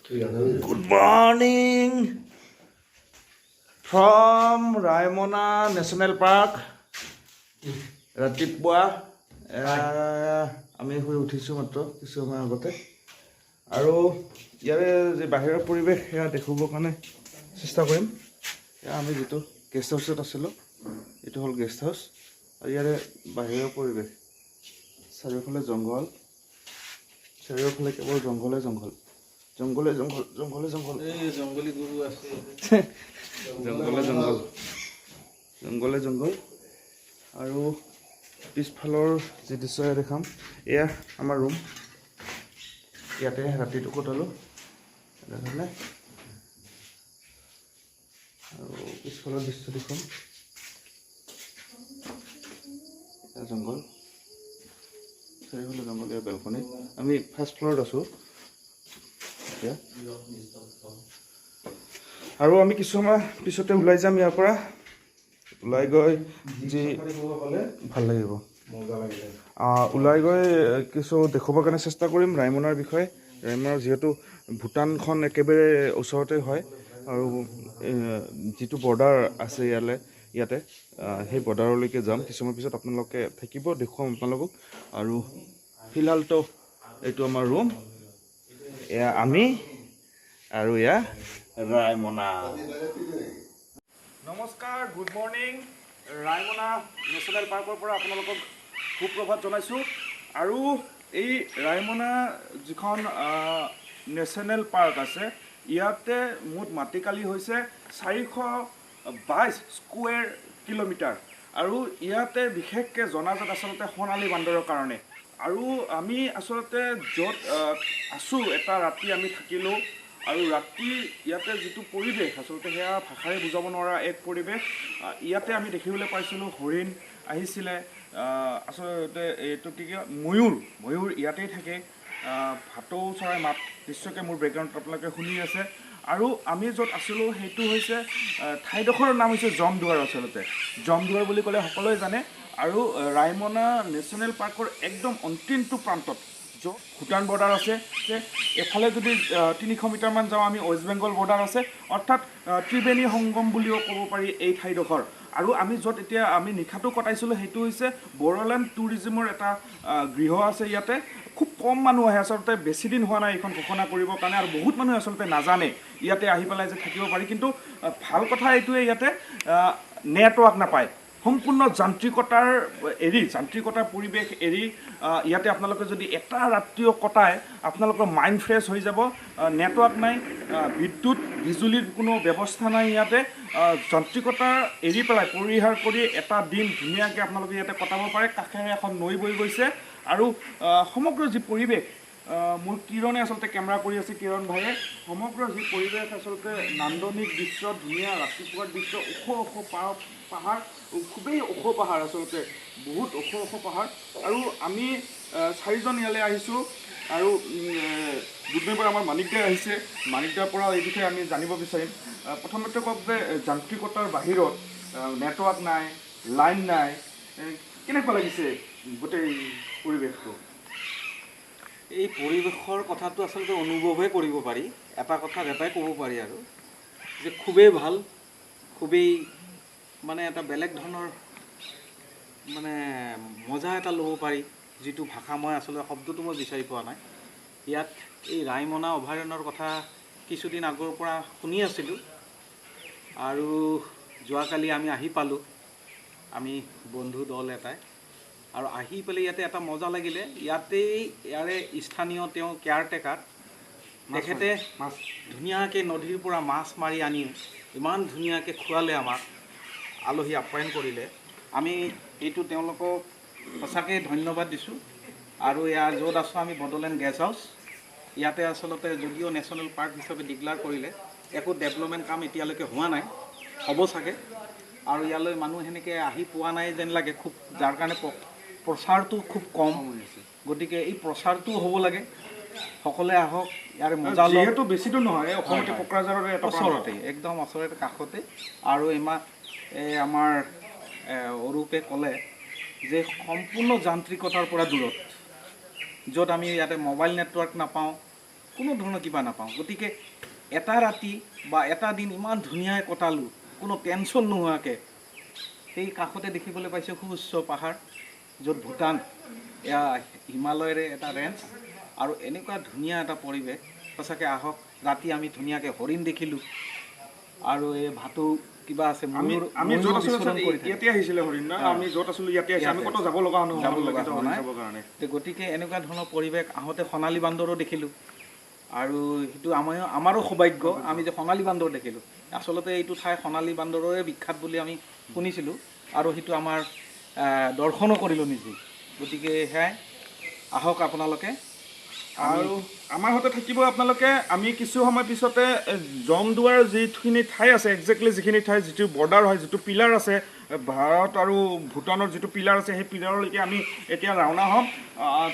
Good morning from Raimona National Park. ৰাতিপুৱা আমি শুই উঠিছোঁ মাত্ৰ কিছু সময় আগতে আৰু ইয়াৰে যে বাহিৰৰ পৰিৱেশ সেয়া দেখুৱাবৰ কাৰণে চেষ্টা কৰিম। আমি যিটো গেষ্ট হাউচত আছিলোঁ এইটো হ'ল গেষ্ট হাউচ আৰু ইয়াৰে বাহিৰৰ পৰিৱেশ চাৰিওফালে জংঘল, চাৰিওফালে কেৱল জংঘলে জংঘল জংঘলে জংঘল জংঘলে জংঘল জংগলী গৰু আছে জংঘলে জংঘল জংঘলে জংঘল আৰু পিছফালৰ যি দৃশ্য দেখাম এয়া আমাৰ ৰুম। ইয়াতে ৰাতিটো কটালোঁ এনেধৰণে আৰু পিছফালৰ দৃশ্য দেখোন জংঘল, চাৰিওফালে জংঘল। এয়া বেলকনি। আমি ফাৰ্ষ্ট ফ্ল'ৰত আছোঁ এতিয়া আৰু আমি কিছু সময় পিছতে ওলাই যাম ইয়াৰ পৰা। ওলাই গৈ যি ভাল লাগিব, ওলাই গৈ কিছু দেখুৱাবৰ কাৰণে চেষ্টা কৰিম ৰাইমনাৰ বিষয়ে। ৰাইমনাৰ যিহেতু ভূটানখন একেবাৰে ওচৰতে হয় আৰু যিটো বৰ্ডাৰ আছে ইয়াতে সেই বৰ্ডাৰলৈকে যাম। কিছুমান পিছত আপোনালোকে থাকিব, দেখুৱাম আপোনালোকক। আৰু ফিলহালতো এইটো আমাৰ ৰুম, এয়া আমি আৰু এয়া ৰাইমনা। নমস্কাৰ, গুড মৰ্ণিং। ৰাইমনা নেশ্যনেল পাৰ্কৰ পৰা আপোনালোকক সুপ্ৰভাত জনাইছোঁ। আৰু এই ৰাইমনা যিখন নেশ্যনেল পাৰ্ক আছে ইয়াতে মুঠ মাটিকালি হৈছে 422 স্কুৱেৰ কিলোমিটাৰ আৰু ইয়াতে বিশেষকৈ জনাজাত আচলতে সোণালী বান্দৰৰ কাৰণে। আৰু আমি আচলতে য'ত আছোঁ এটা ৰাতি আমি থাকিলোঁ আৰু ৰাতি ইয়াতে যিটো পৰিৱেশ আচলতে সেয়া ভাষাৰে বুজাব নোৱাৰা এক পৰিৱেশ। ইয়াতে আমি দেখিবলৈ পাইছিলোঁ হৰিণ আহিছিলে, আচলতে এইটো কি ময়ূৰ ইয়াতেই থাকে, ভাটৌ চৰাই মাত নিশ্চয়কৈ মোৰ বেকগ্ৰাউণ্ডত আপোনালোকে শুনি আছে। আৰু আমি য'ত আছিলোঁ সেইটো হৈছে ঠাইডোখৰৰ নাম হৈছে জমদুৱাৰ। আচলতে জমদুৱাৰ বুলি ক'লে সকলোৱে জানে। আৰু ৰাইমনা নেশ্যনেল পাৰ্কৰ একদম অন্তিমটো প্ৰান্তত য'ত ভূটান বৰ্ডাৰ আছে, এফালে যদি 300 মিটাৰমান যাওঁ আমি ৱেষ্ট বেংগল বৰ্ডাৰ আছে, অৰ্থাৎ ত্ৰিবেণী সংগম বুলিও ক'ব পাৰি এই ঠাইডোখৰ। আৰু আমি য'ত এতিয়া আমি নিশাটো কটাইছিলোঁ সেইটো হৈছে বড়োলেণ্ড টুৰিজিমৰ এটা গৃহ আছে ইয়াতে। খুব কম মানুহ আহে, আচলতে বেছি দিন হোৱা নাই এইখন ঘোষণা কৰিবৰ কাৰণে, আৰু বহুত মানুহে আচলতে নাজানে ইয়াতে আহি পেলাই যে থাকিব পাৰি। কিন্তু ভাল কথা এইটোৱে, ইয়াতে নেটৱৰ্ক নাপায়। সম্পূৰ্ণ যান্ত্ৰিকতাৰ পৰিৱেশ এৰি ইয়াতে আপোনালোকে যদি এটা ৰাতিও কটায় আপোনালোকৰ মাইণ্ড ফ্ৰেছ হৈ যাব। নেটৱৰ্ক নাই, বিদ্যুৎ বিজুলীৰ কোনো ব্যৱস্থা নাই। ইয়াতে যান্ত্ৰিকতা এৰি পেলাই পৰিহাৰ কৰি এটা দিন ধুনীয়াকৈ আপোনালোকে ইয়াতে কটাব পাৰে। কাষেৰে এখন নৈ বৈ গৈছে আৰু সমগ্ৰ যি পৰিৱেশ, মোৰ কিৰণে আচলতে কেমেৰা কৰি আছে, কিৰণ ভাইয়ে। সমগ্ৰ যি পৰিৱেশ আচলতে নান্দনিক দৃশ্য, ধুনীয়া ৰাতিপুৱাৰ দৃশ্য, ওখ পাহাৰ, খুবেই ওখ পাহাৰ, আচলতে বহুত ওখ পাহাৰ। আৰু আমি 4জন ইয়ালৈ আহিছোঁ আৰু দুদিনৰ পৰা আমাৰ মানিকদাই আহিছে। মানিকদাৰ পৰা এই বিষয়ে আমি জানিব বিচাৰিম। প্ৰথমতে কওক যে যান্ত্ৰিকতাৰ বাহিৰত নেটৱৰ্ক নাই, লাইন নাই, কেনেকুৱা লাগিছে গোটেই পৰিৱেশটো? এই পৰিৱেশৰ কথাটো আচলতে অনুভৱহে কৰিব পাৰি। এটা কথাত এটাই ক'ব পাৰি আৰু যে খুবেই ভাল, খুবেই মানে এটা বেলেগ ধৰণৰ মানে মজা এটা ল'ব পাৰি, যিটো ভাষা মই আচলতে শব্দটো মই বিচাৰি পোৱা নাই। ইয়াত এই ৰাইমনা অভয়াৰণ্যৰ কথা কিছুদিন আগৰ পৰা শুনি আছিলোঁ আৰু যোৱাকালি আমি আহি পালোঁ, আমি বন্ধু দল এটাই। আৰু আহি পেলাই ইয়াতে এটা মজা লাগিলে। ইয়াৰে স্থানীয় তেওঁ কেয়াৰটেকাৰ, তেখেতে ধুনীয়াকৈ নদীৰ পৰা মাছ মাৰি আনি ইমান ধুনীয়াকৈ খোৱালে, আমাক আলহী আপ্যায়ন কৰিলে। আমি এইটো তেওঁলোকক সঁচাকৈ ধন্যবাদ দিছোঁ। আৰু ইয়াৰ য'ত আছোঁ আমি বড়োলেণ্ড গেষ্ট হাউচ, ইয়াতে আচলতে যদিও নেশ্যনেল পাৰ্ক হিচাপে ডিক্লেয়াৰ কৰিলে, একো ডেভেলপমেণ্ট কাম এতিয়ালৈকে হোৱা নাই, হ'ব চাগে। আৰু ইয়ালৈ মানুহ সেনেকৈ আহি পোৱা নাই যেন লাগে, খুব যাৰ কাৰণে প্ৰচাৰটো খুব কম হৈছে। গতিকে এই প্ৰচাৰটো হ'ব লাগে, সকলোৱে আহক, ইয়াৰে মজা লওক। যিহেতু বেছি দূৰ নহয়, অসমতে কোকৰাঝাৰৰ ওচৰতেই, একদম ওচৰতে কাষতে। আৰু আমাৰ অৰূপে ক'লে যে সম্পূৰ্ণ যান্ত্ৰিকতাৰ পৰা দূৰত, য'ত আমি ইয়াতে মোবাইল নেটৱৰ্ক নাপাওঁ, কোনো ধৰণৰ কিবা নাপাওঁ। গতিকে এটা ৰাতি বা এটা দিন ইমান ধুনীয়াকৈ কটালোঁ, কোনো টেনশ্যন নোহোৱাকৈ। সেই কাষতে দেখিবলৈ পাইছোঁ খুব উচ্চ পাহাৰ, য'ত ভূটান, এয়া হিমালয়ৰে এটা ৰেঞ্জ, আৰু এনেকুৱা ধুনীয়া এটা পৰিৱেশ। সঁচাকৈ আহক, ৰাতি আমি ধুনীয়াকৈ হৰিণ দেখিলোঁ, আৰু এই ভাটৌ কিবা আছে, আমি য'ত আছিলোঁ ইয়াতে আহিছিলে হৰিণ না, আমি য'ত আছিলোঁ ইয়াতে আহিছে, আমি ক'তো যাব লগা নাই। কাৰণে। গতিকে এনেকুৱা ধৰণৰ পৰিৱেশ, আহোঁতে সোণালী বান্দৰো দেখিলোঁ, আৰু সেইটো আমাৰো সৌভাগ্য আমি যে সোণালী বান্দৰ দেখিলোঁ। আচলতে এইটো ঠাই সোণালী বান্দৰৰে বিখ্যাত বুলি আমি শুনিছিলোঁ, আৰু সেইটো আমাৰ দৰ্শনো কৰিলোঁ নিজে। গতিকে সেয়াই, আহক আপোনালোকে। আৰু আমাৰ হাতত থাকিব আপোনালোকে, আমি কিছু সময় পিছতে জমদুৱাৰ যিখিনি ঠাই আছে, একজেক্টলি যিখিনি ঠাই, যিটো বৰ্ডাৰ হয়, যিটো পিলাৰ আছে, ভাৰত আৰু ভূটানৰ যিটো পিলাৰ আছে, সেই পিলাৰলৈকে আমি এতিয়া ৰাওনা হ'ম।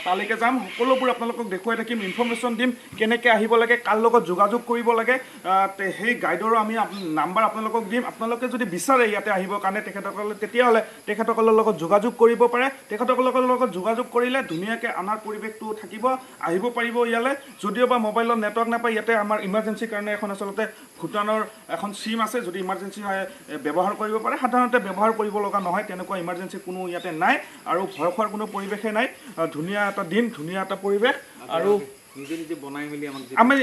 তালৈকে যাম, সকলোবোৰ আপোনালোকক দেখুৱাই থাকিম, ইনফৰ্মেশ্যন দিম, কেনেকৈ আহিব লাগে, কাৰ লগত যোগাযোগ কৰিব লাগে, সেই গাইডৰো আমি নাম্বাৰ আপোনালোকক দিম। আপোনালোকে যদি বিচাৰে ইয়াতে আহিবৰ কাৰণে তেখেতসকলে, তেতিয়াহ'লে তেখেতসকলৰ লগত যোগাযোগ কৰিব পাৰে। তেখেতসকলৰ লগত যোগাযোগ কৰিলে ধুনীয়াকৈ আমাৰ পৰিৱেশটো থাকিব, আহিব পাৰিব ইয়ালৈ। যদিও বা মোবাইলত নেটৱৰ্ক নাপায়, ইয়াতে আমাৰ ইমাৰ্জেঞ্চিৰ কাৰণে এখন আচলতে ভূটানৰ এখন চিম আছে, যদি ইমাৰ্জেঞ্চি ব্যৱহাৰ কৰিব পাৰে। সাধাৰণতে ব্যৱহাৰ কৰিব লগা নহয়, তেনেকুৱা ইমাৰ্জেঞ্চি কোনো ইয়াতে নাই, আৰু ভয় খোৱাৰ কোনো পৰিৱেশে নাই। ধুনীয়া এটা দিন, ধুনীয়া এটা পৰিৱেশ, আৰু নিজে নিজে বনাই মেলি আমি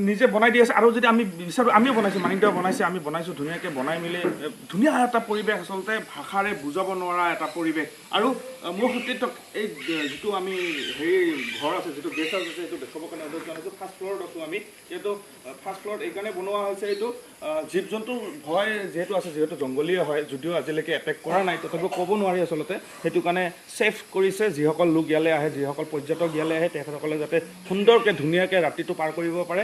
নিজে বনাই দি আছে। আৰু যদি আমি বিচাৰোঁ, আমিও বনাইছোঁ, মানিকদাও বনাইছে, আমি বনাইছোঁ, ধুনীয়াকৈ বনাই মেলি ধুনীয়া এটা পৰিৱেশ, আচলতে ভাষাৰে বুজাব নোৱাৰা এটা পৰিৱেশ। আৰু মোৰ সতীৰ্থক এই যিটো আমি হেৰি ঘৰ আছে, যিটো গেষ্ট হাউচ আছে, সেইটো দেখাবৰ কাৰণে অনুৰোধ জনাইছোঁ। ফাৰ্ষ্ট ফ্ল'ৰত আছোঁ আমি, যিহেতু ফাৰ্ষ্ট ফ্ল'ৰত এইকাৰণে বনোৱা হৈছে, এইটো জীৱ জন্তুৰ ভয় যিহেতু আছে, যিহেতু জংঘলীয়া হয়, যদিও আজিলৈকে এটেক কৰা নাই, তথাপিও ক'ব নোৱাৰি আচলতে। সেইটো কাৰণে ছেফ কৰিছে, যিসকল লোক ইয়ালৈ আহে, যিসকল পৰ্যটক ইয়ালৈ আহে, তেখেতসকলে যাতে সুন্দৰকৈ ধুনীয়াকৈ ৰাতিটো পাৰ কৰিব পাৰে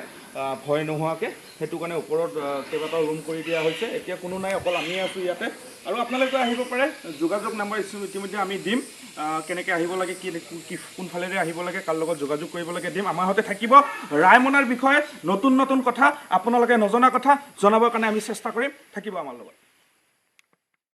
ভয় নোহোৱাকৈ। সেইটো কাৰণে ওপৰত কেইবাটাও ৰুম কৰি দিয়া হৈছে। এতিয়া কোনো নাই, অকল আমিয়ে আছোঁ ইয়াতে। আৰু আপোনালোকে আহিব পাৰে, যোগাযোগ নাম্বাৰ ইতিমধ্যে আমি দিম, কেনেকৈ আহিব লাগে, কি কোনফালেৰে আহিব লাগে, কাৰ লগত যোগাযোগ কৰিব লাগে দিম। আমাৰ সৈতে থাকিব। ৰায়মনাৰ বিষয়ে নতুন নতুন কথা, আপোনালোকে নজনা কথা জনাবৰ কাৰণে আমি চেষ্টা কৰিম। থাকিব আমাৰ লগত।